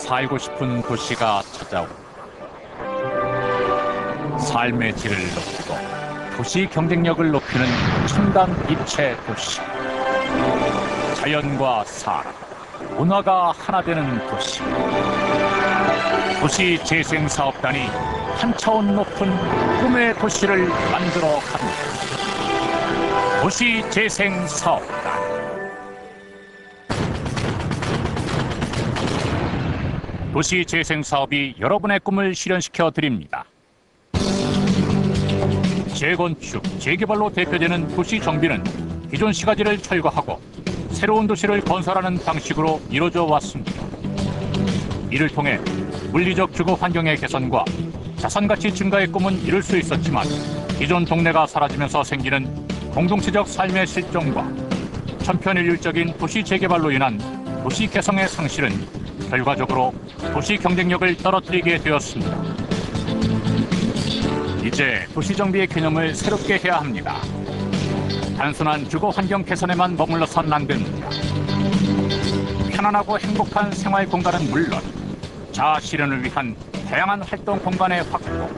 살고 싶은 도시가 찾아오고 삶의 질을 높이고 도시 경쟁력을 높이는 첨단 입체 도시. 자연과 사람, 문화가 하나 되는 도시. 도시재생사업단이 한 차원 높은 꿈의 도시를 만들어 갑니다. 도시재생사업단. 도시재생사업이 여러분의 꿈을 실현시켜 드립니다. 재건축, 재개발로 대표되는 도시 정비는 기존 시가지를 철거하고 새로운 도시를 건설하는 방식으로 이루어져 왔습니다. 이를 통해 물리적 주거 환경의 개선과 자산가치 증가의 꿈은 이룰 수 있었지만 기존 동네가 사라지면서 생기는 공동체적 삶의 실종과 천편일률적인 도시 재개발로 인한 도시 개성의 상실은 결과적으로 도시 경쟁력을 떨어뜨리게 되었습니다. 이제 도시정비의 개념을 새롭게 해야 합니다. 단순한 주거 환경 개선에만 머물러서는 안 됩니다. 편안하고 행복한 생활 공간은 물론 자아 실현을 위한 다양한 활동 공간의 확보,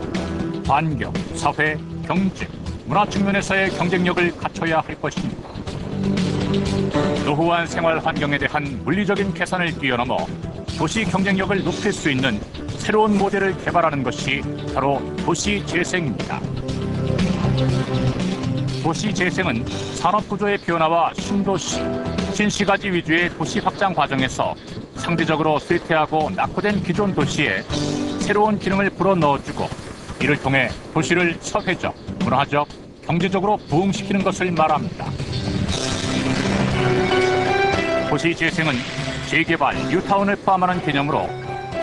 환경, 사회, 경제, 문화 측면에서의 경쟁력을 갖춰야 할 것입니다. 노후한 생활 환경에 대한 물리적인 개선을 뛰어넘어 도시 경쟁력을 높일 수 있는 새로운 모델을 개발하는 것이 바로 도시재생입니다. 도시재생은 산업구조의 변화와 신도시, 신시가지 위주의 도시 확장 과정에서 상대적으로 쇠퇴하고 낙후된 기존 도시에 새로운 기능을 불어넣어주고 이를 통해 도시를 사회적, 문화적, 경제적으로 부흥시키는 것을 말합니다. 도시재생은 재개발, 뉴타운을 포함하는 개념으로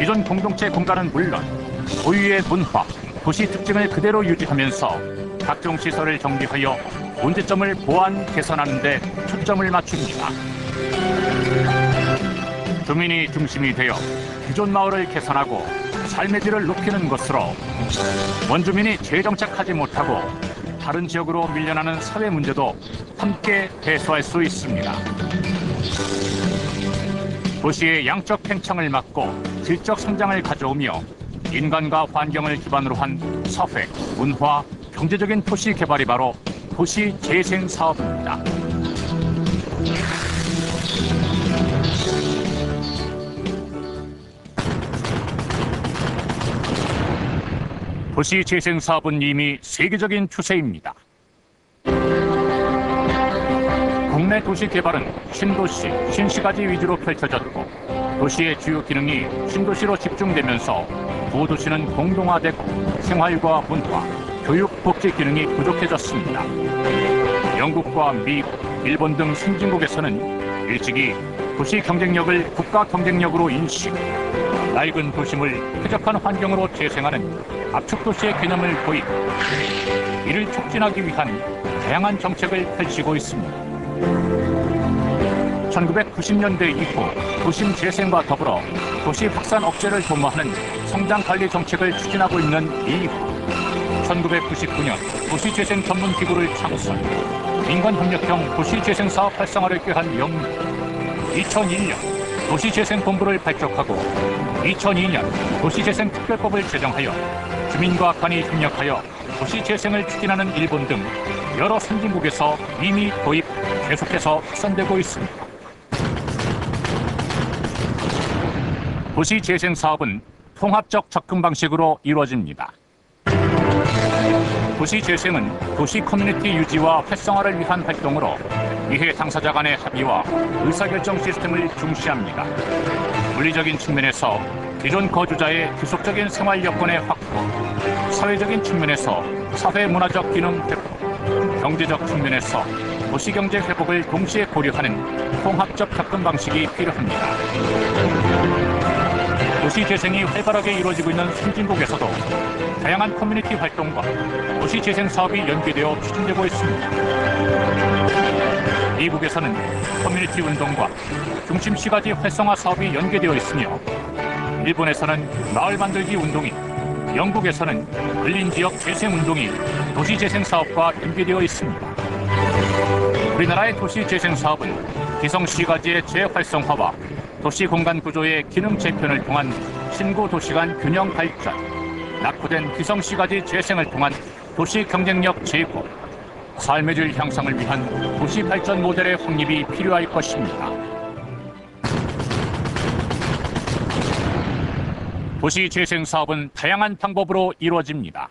기존 공동체 공간은 물론 고유의 문화, 도시 특징을 그대로 유지하면서 각종 시설을 정비하여 문제점을 보완, 개선하는 데 초점을 맞춥니다. 주민이 중심이 되어 기존 마을을 개선하고 삶의 질을 높이는 것으로 원주민이 재정착하지 못하고 다른 지역으로 밀려나는 사회 문제도 함께 해소할 수 있습니다. 도시의 양적 팽창을 막고 질적 성장을 가져오며 인간과 환경을 기반으로 한 사회, 문화, 경제적인 도시 개발이 바로 도시 재생 사업입니다. 도시 재생 사업은 이미 세계적인 추세입니다. 국내 도시 개발은 신도시, 신시가지 위주로 펼쳐졌고 도시의 주요 기능이 신도시로 집중되면서 구도시는 공동화되고 생활과 문화, 교육, 복지 기능이 부족해졌습니다. 영국과 미국, 일본 등 선진국에서는 일찍이 도시 경쟁력을 국가 경쟁력으로 인식, 낡은 도심을 쾌적한 환경으로 재생하는 압축 도시의 개념을 도입, 이를 촉진하기 위한 다양한 정책을 펼치고 있습니다. 1990년대 이후 도심 재생과 더불어 도시 확산 억제를 도모하는 성장관리 정책을 추진하고 있는 이후 1999년 도시재생 전문기구를 창설, 민간협력형 도시재생사업 활성화를 꾀한 영국, 2001년 도시재생본부를 발족하고 2002년 도시재생특별법을 제정하여 주민과 관이 협력하여 도시재생을 추진하는 일본 등 여러 선진국에서 이미 도입, 계속해서 확산되고 있습니다. 도시재생사업은 통합적 접근 방식으로 이루어집니다. 도시재생은 도시 커뮤니티 유지와 활성화를 위한 활동으로 이해 당사자 간의 합의와 의사결정 시스템을 중시합니다. 물리적인 측면에서 기존 거주자의 지속적인 생활 여건의 확보, 사회적인 측면에서 사회문화적 기능 회복, 경제적 측면에서 도시경제 회복을 동시에 고려하는 통합적 접근 방식이 필요합니다. 도시재생이 활발하게 이루어지고 있는 선진국에서도 다양한 커뮤니티 활동과 도시재생 사업이 연계되어 추진되고 있습니다. 미국에서는 커뮤니티 운동과 중심 시가지 활성화 사업이 연계되어 있으며 일본에서는 마을 만들기 운동이, 영국에서는 근린지역 재생 운동이 도시재생 사업과 연계되어 있습니다. 우리나라의 도시재생 사업은 기성시가지의 재활성화와 도시 공간 구조의 기능 재편을 통한 신구 도시 간 균형 발전, 낙후된 기성시가지 재생을 통한 도시 경쟁력 제고, 삶의 질 향상을 위한 도시 발전 모델의 확립이 필요할 것입니다. 도시 재생 사업은 다양한 방법으로 이루어집니다.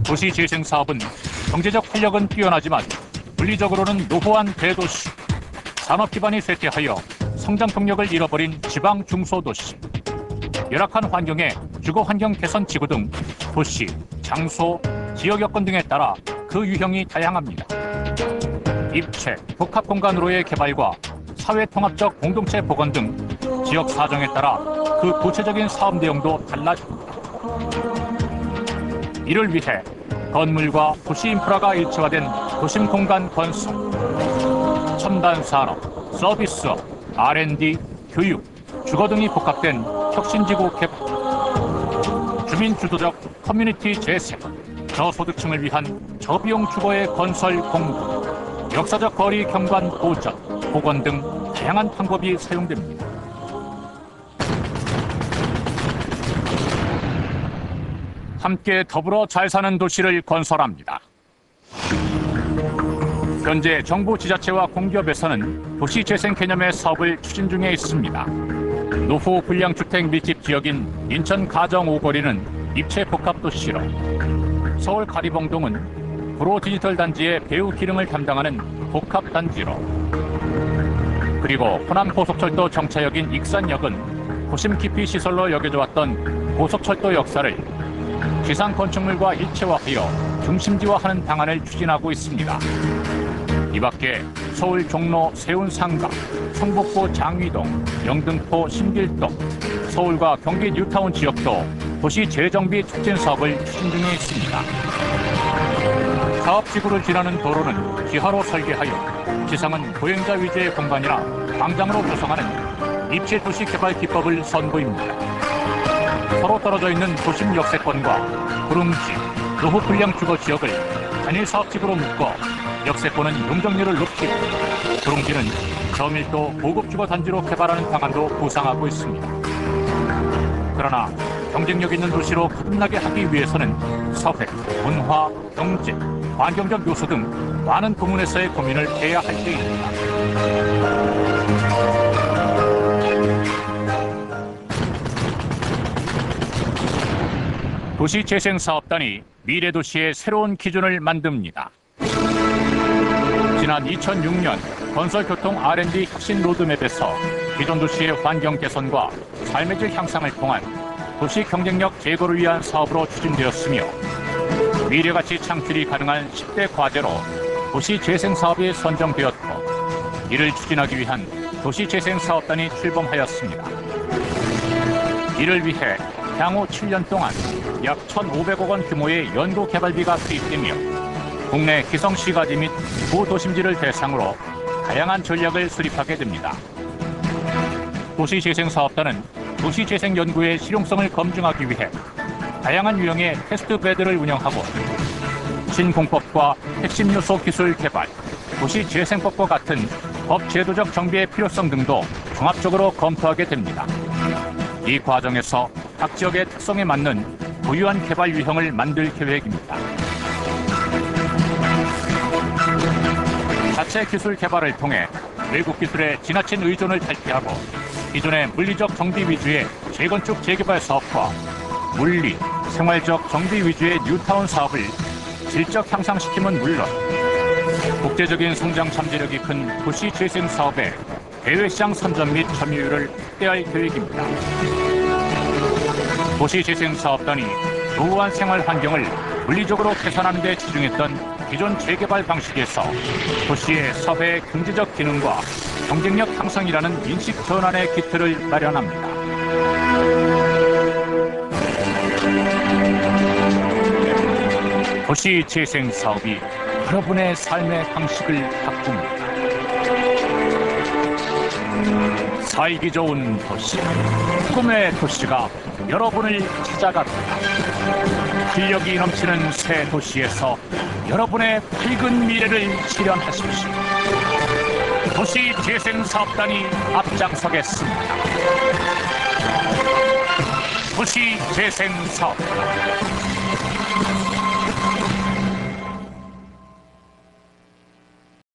도시 재생 사업은 경제적 활력은 뛰어나지만 물리적으로는 노후한 대도시, 산업 기반이 쇠퇴하여 성장 동력을 잃어버린 지방 중소도시, 열악한 환경의 주거 환경 개선 지구 등 도시, 장소, 지역 여건 등에 따라 그 유형이 다양합니다. 입체, 복합 공간으로의 개발과 사회 통합적 공동체 복원 등 지역 사정에 따라 그 구체적인 사업 내용도 달라집니다. 이를 위해 건물과 도시 인프라가 일체화된 도심 공간 건설, 첨단 산업, 서비스업, R&D, 교육, 주거 등이 복합된 혁신지구 개발, 주민 주도적 커뮤니티 재생, 저소득층을 위한 저비용 주거의 건설 공급, 역사적 거리 경관 보전, 복원 등 다양한 방법이 사용됩니다. 함께 더불어 잘 사는 도시를 건설합니다. 현재 정부 지자체와 공기업에서는 도시재생 개념의 사업을 추진 중에 있습니다. 노후 불량주택 밀집 지역인 인천 가정 5거리는 입체 복합 도시로, 서울 가리봉동은 구로 디지털 단지의 배후 기능을 담당하는 복합 단지로, 그리고 호남 고속철도 정차역인 익산역은 도심 깊이 시설로 여겨져 왔던 고속철도 역사를 지상 건축물과 일체화하여 중심지화하는 방안을 추진하고 있습니다. 이 밖에 서울 종로 세운상가, 성북구 장위동, 영등포 신길동, 서울과 경기 뉴타운 지역도 도시 재정비 촉진 사업을 추진 중에 있습니다. 사업지구를 지나는 도로는 기하로 설계하여 지상은 보행자 위주의 공간이나 광장으로 조성하는 입체 도시 개발 기법을 선보입니다. 서로 떨어져 있는 도심 역세권과 구릉지, 노후 불량 주거 지역을 단일 사업지구로 묶어 역세권은 용적률을 높이고 구릉지는 저밀도 고급 주거 단지로 개발하는 방안도 구상하고 있습니다. 그러나 경쟁력 있는 도시로 거듭나게 하기 위해서는 사회, 문화, 경제, 환경적 요소 등 많은 부문에서의 고민을 해야 할 때입니다. 도시재생사업단이 미래도시의 새로운 기준을 만듭니다. 지난 2006년 건설교통 R&D 혁신 로드맵에서 기존 도시의 환경 개선과 삶의 질 향상을 통한 도시 경쟁력 제고를 위한 사업으로 추진되었으며, 미래가치 창출이 가능한 10대 과제로 도시재생사업이 선정되었고, 이를 추진하기 위한 도시재생사업단이 출범하였습니다. 이를 위해 향후 7년 동안 약 1,500억 원 규모의 연구개발비가 투입되며 국내 기성시가지 및 구도심지를 대상으로 다양한 전략을 수립하게 됩니다. 도시재생사업단은 도시재생 연구의 실용성을 검증하기 위해 다양한 유형의 테스트베드를 운영하고, 신공법과 핵심 요소 기술 개발, 도시재생법과 같은 법 제도적 정비의 필요성 등도 종합적으로 검토하게 됩니다. 이 과정에서 각 지역의 특성에 맞는 고유한 개발 유형을 만들 계획입니다. 자체 기술 개발을 통해 외국 기술에 지나친 의존을 탈피하고, 기존의 물리적 정비 위주의 재건축 재개발 사업과 물리, 생활적 정비 위주의 뉴타운 사업을 질적 향상시킴은 물론 국제적인 성장 잠재력이 큰 도시 재생 사업의 해외시장 선점 및 점유율을 확대할 계획입니다. 도시재생사업단이 노후한 생활 환경을 물리적으로 개선하는 데 치중했던 기존 재개발 방식에서 도시의 사회 경제적 기능과 경쟁력 향상이라는 인식 전환의 기틀을 마련합니다. 도시재생사업이 여러분의 삶의 방식을 바꿉니다. 살기 좋은 도시, 꿈의 도시가 여러분을 찾아갑니다. 활력이 넘치는 새 도시에서 여러분의 밝은 미래를 실현하십시오. 도시재생사업단이 앞장서겠습니다. 도시재생사업단